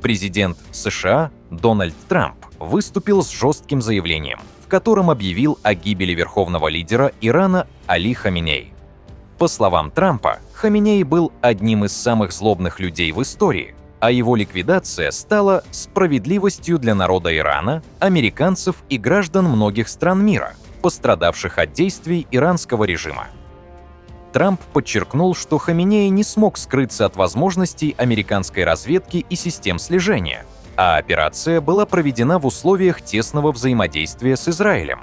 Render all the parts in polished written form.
Президент США Дональд Трамп выступил с жестким заявлением, в котором объявил о гибели верховного лидера Ирана Али Хаминеи. По словам Трампа, Хаминеи был одним из самых злобных людей в истории, а его ликвидация стала справедливостью для народа Ирана, американцев и граждан многих стран мира, пострадавших от действий иранского режима. Трамп подчеркнул, что Хаминеи не смог скрыться от возможностей американской разведки и систем слежения, а операция была проведена в условиях тесного взаимодействия с Израилем.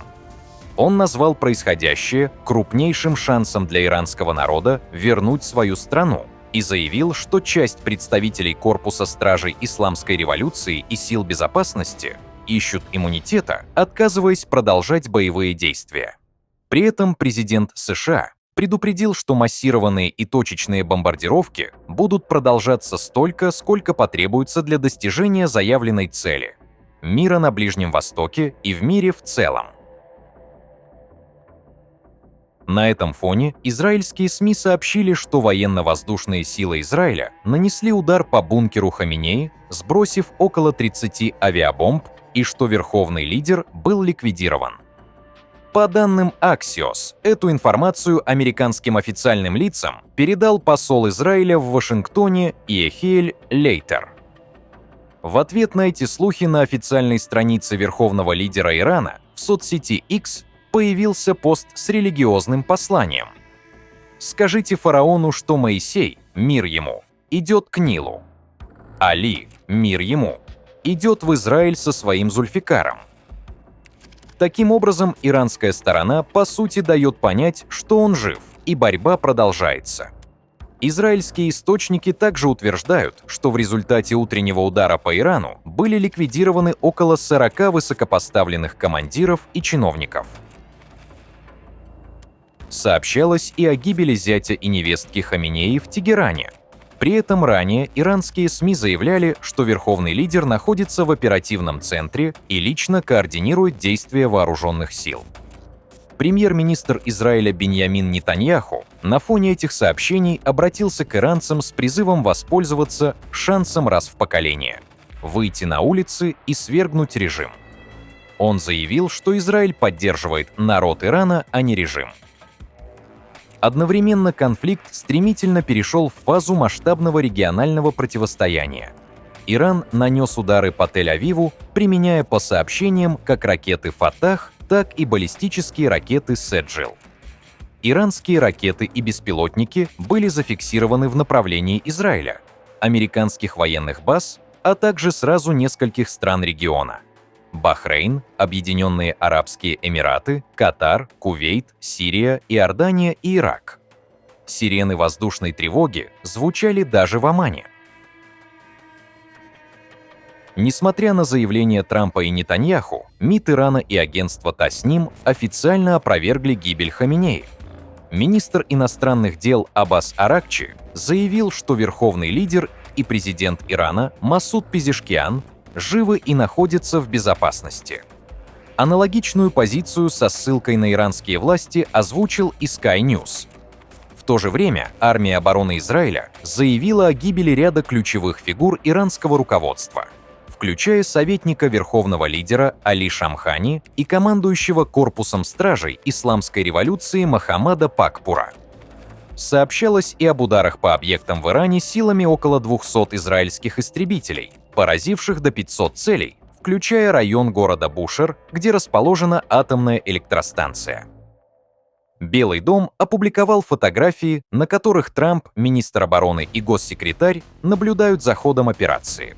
Он назвал происходящее крупнейшим шансом для иранского народа вернуть свою страну и заявил, что часть представителей корпуса стражей Исламской революции и сил безопасности ищут иммунитета, отказываясь продолжать боевые действия. При этом президент США предупредил, что массированные и точечные бомбардировки будут продолжаться столько, сколько потребуется для достижения заявленной цели – мира на Ближнем Востоке и в мире в целом. На этом фоне израильские СМИ сообщили, что военно-воздушные силы Израиля нанесли удар по бункеру Хаминеи, сбросив около 30 авиабомб, и что верховный лидер был ликвидирован. По данным Axios, эту информацию американским официальным лицам передал посол Израиля в Вашингтоне Иехиэль Лейтер. В ответ на эти слухи на официальной странице верховного лидера Ирана в соцсети X появился пост с религиозным посланием. «Скажите фараону, что Моисей, мир ему, идет к Нилу. Али, мир ему, идет в Израиль со своим Зульфикаром». Таким образом, иранская сторона по сути дает понять, что он жив, и борьба продолжается. Израильские источники также утверждают, что в результате утреннего удара по Ирану были ликвидированы около 40 высокопоставленных командиров и чиновников. Сообщалось и о гибели зятя и невестки Хаминеи в Тегеране. При этом ранее иранские СМИ заявляли, что верховный лидер находится в оперативном центре и лично координирует действия вооруженных сил. Премьер-министр Израиля Биньямин Нетаньяху на фоне этих сообщений обратился к иранцам с призывом воспользоваться шансом раз в поколение – выйти на улицы и свергнуть режим. Он заявил, что Израиль поддерживает народ Ирана, а не режим. Одновременно конфликт стремительно перешел в фазу масштабного регионального противостояния. Иран нанес удары по Тель-Авиву, применяя по сообщениям как ракеты «Фатах», так и баллистические ракеты «Седжил». Иранские ракеты и беспилотники были зафиксированы в направлении Израиля, американских военных баз, а также сразу нескольких стран региона: Бахрейн, Объединенные Арабские Эмираты, Катар, Кувейт, Сирия, Иордания и Ирак. Сирены воздушной тревоги звучали даже в Омане. Несмотря на заявления Трампа и Нетаньяху, МИД Ирана и агентство Тасним официально опровергли гибель Хаминеи. Министр иностранных дел Аббас Аракчи заявил, что верховный лидер и президент Ирана Масуд Пезешкиан живы и находятся в безопасности. Аналогичную позицию со ссылкой на иранские власти озвучил и Sky News. В то же время армия обороны Израиля заявила о гибели ряда ключевых фигур иранского руководства, включая советника верховного лидера Али Шамхани и командующего корпусом стражей Исламской революции Мохаммада Пакпура. Сообщалось и об ударах по объектам в Иране силами около 200 израильских истребителей, поразивших до 500 целей, включая район города Бушер, где расположена атомная электростанция. Белый дом опубликовал фотографии, на которых Трамп, министр обороны и госсекретарь наблюдают за ходом операции.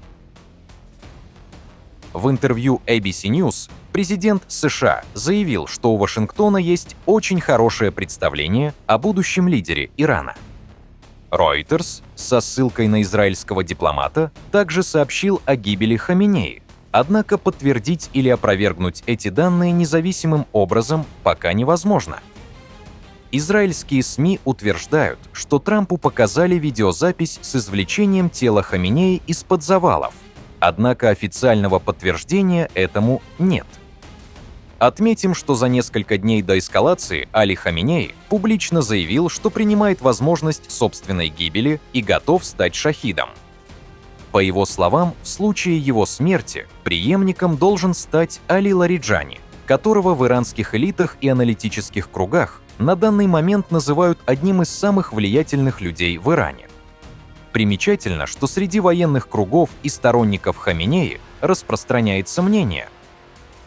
В интервью ABC News президент США заявил, что у Вашингтона есть очень хорошее представление о будущем лидере Ирана. Reuters со ссылкой на израильского дипломата также сообщил о гибели Хаминеи, однако подтвердить или опровергнуть эти данные независимым образом пока невозможно. Израильские СМИ утверждают, что Трампу показали видеозапись с извлечением тела Хаминеи из-под завалов, однако официального подтверждения этому нет. Отметим, что за несколько дней до эскалации Али Хаминеи публично заявил, что принимает возможность собственной гибели и готов стать шахидом. По его словам, в случае его смерти преемником должен стать Али Лариджани, которого в иранских элитах и аналитических кругах на данный момент называют одним из самых влиятельных людей в Иране. Примечательно, что среди военных кругов и сторонников Хаминеи распространяется мнение: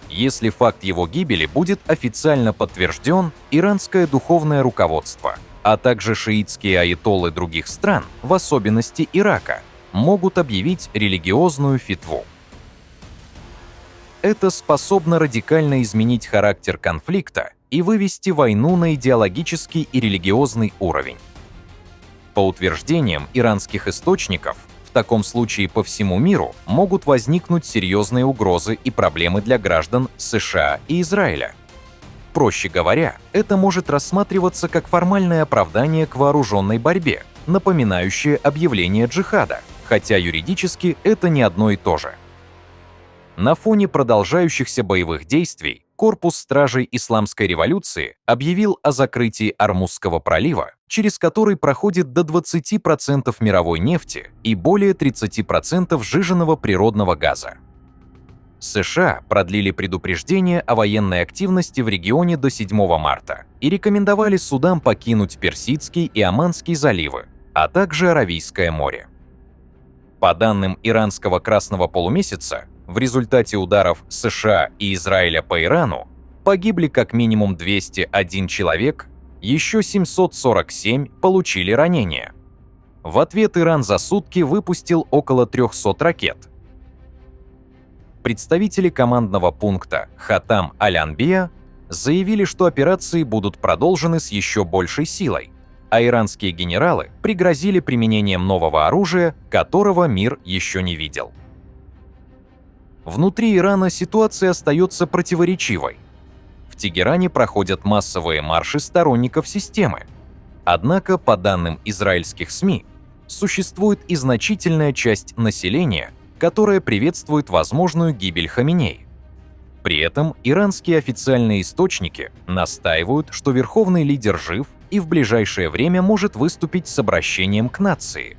если факт его гибели будет официально подтвержден, иранское духовное руководство, а также шиитские аятоллы других стран, в особенности Ирака, могут объявить религиозную фитву. Это способно радикально изменить характер конфликта и вывести войну на идеологический и религиозный уровень. По утверждениям иранских источников, в таком случае по всему миру могут возникнуть серьезные угрозы и проблемы для граждан США и Израиля. Проще говоря, это может рассматриваться как формальное оправдание к вооруженной борьбе, напоминающее объявление джихада, хотя юридически это не одно и то же. На фоне продолжающихся боевых действий корпус стражей Исламской революции объявил о закрытии Ормузского пролива, через который проходит до 20% мировой нефти и более 30% сжиженного природного газа. США продлили предупреждение о военной активности в регионе до 7 марта и рекомендовали судам покинуть Персидский и Оманский заливы, а также Аравийское море. По данным иранского Красного полумесяца, в результате ударов США и Израиля по Ирану погибли как минимум 201 человек, еще 747 получили ранения. В ответ Иран за сутки выпустил около 300 ракет. Представители командного пункта Хатам Аль-Анбия заявили, что операции будут продолжены с еще большей силой, а иранские генералы пригрозили применением нового оружия, которого мир еще не видел. Внутри Ирана ситуация остается противоречивой. В Тегеране проходят массовые марши сторонников системы. Однако, по данным израильских СМИ, существует и значительная часть населения, которая приветствует возможную гибель Хаминеи. При этом иранские официальные источники настаивают, что верховный лидер жив и в ближайшее время может выступить с обращением к нации.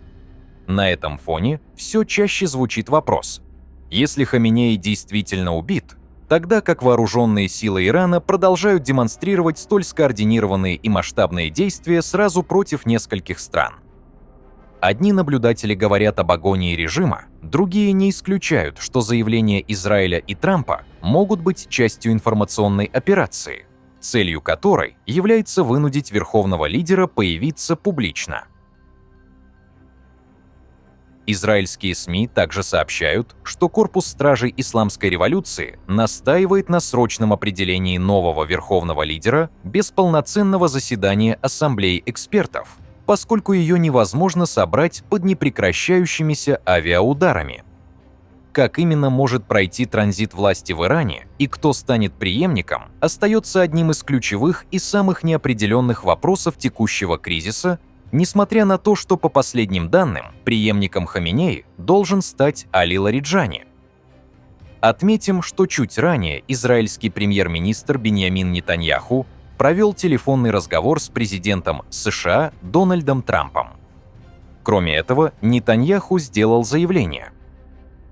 На этом фоне все чаще звучит вопрос: если Хаминеи действительно убит, тогда как вооруженные силы Ирана продолжают демонстрировать столь скоординированные и масштабные действия сразу против нескольких стран. Одни наблюдатели говорят об агонии режима, другие не исключают, что заявления Израиля и Трампа могут быть частью информационной операции, целью которой является вынудить верховного лидера появиться публично. Израильские СМИ также сообщают, что корпус стражей Исламской революции настаивает на срочном определении нового верховного лидера без полноценного заседания ассамблеи экспертов, поскольку ее невозможно собрать под непрекращающимися авиаударами. Как именно может пройти транзит власти в Иране и кто станет преемником, остается одним из ключевых и самых неопределенных вопросов текущего кризиса, несмотря на то, что по последним данным преемником Хаминеи должен стать Али Лариджани. Отметим, что чуть ранее израильский премьер-министр Биньямин Нетаньяху провел телефонный разговор с президентом США Дональдом Трампом. Кроме этого, Нетаньяху сделал заявление.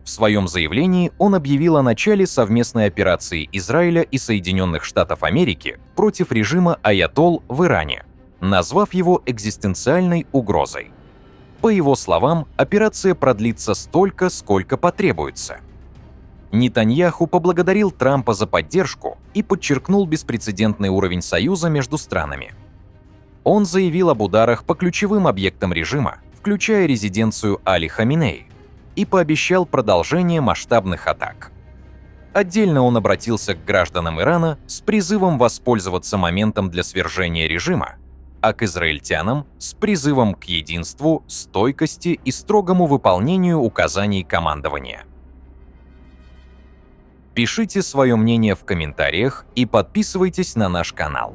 В своем заявлении он объявил о начале совместной операции Израиля и Соединенных Штатов Америки против режима аятолл в Иране, назвав его экзистенциальной угрозой. По его словам, операция продлится столько, сколько потребуется. Нетаньяху поблагодарил Трампа за поддержку и подчеркнул беспрецедентный уровень союза между странами. Он заявил об ударах по ключевым объектам режима, включая резиденцию Али Хаминеи, и пообещал продолжение масштабных атак. Отдельно он обратился к гражданам Ирана с призывом воспользоваться моментом для свержения режима, а к израильтянам с призывом к единству, стойкости и строгому выполнению указаний командования. Пишите свое мнение в комментариях и подписывайтесь на наш канал.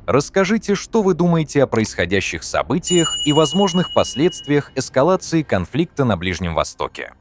Расскажите, что вы думаете о происходящих событиях и возможных последствиях эскалации конфликта на Ближнем Востоке.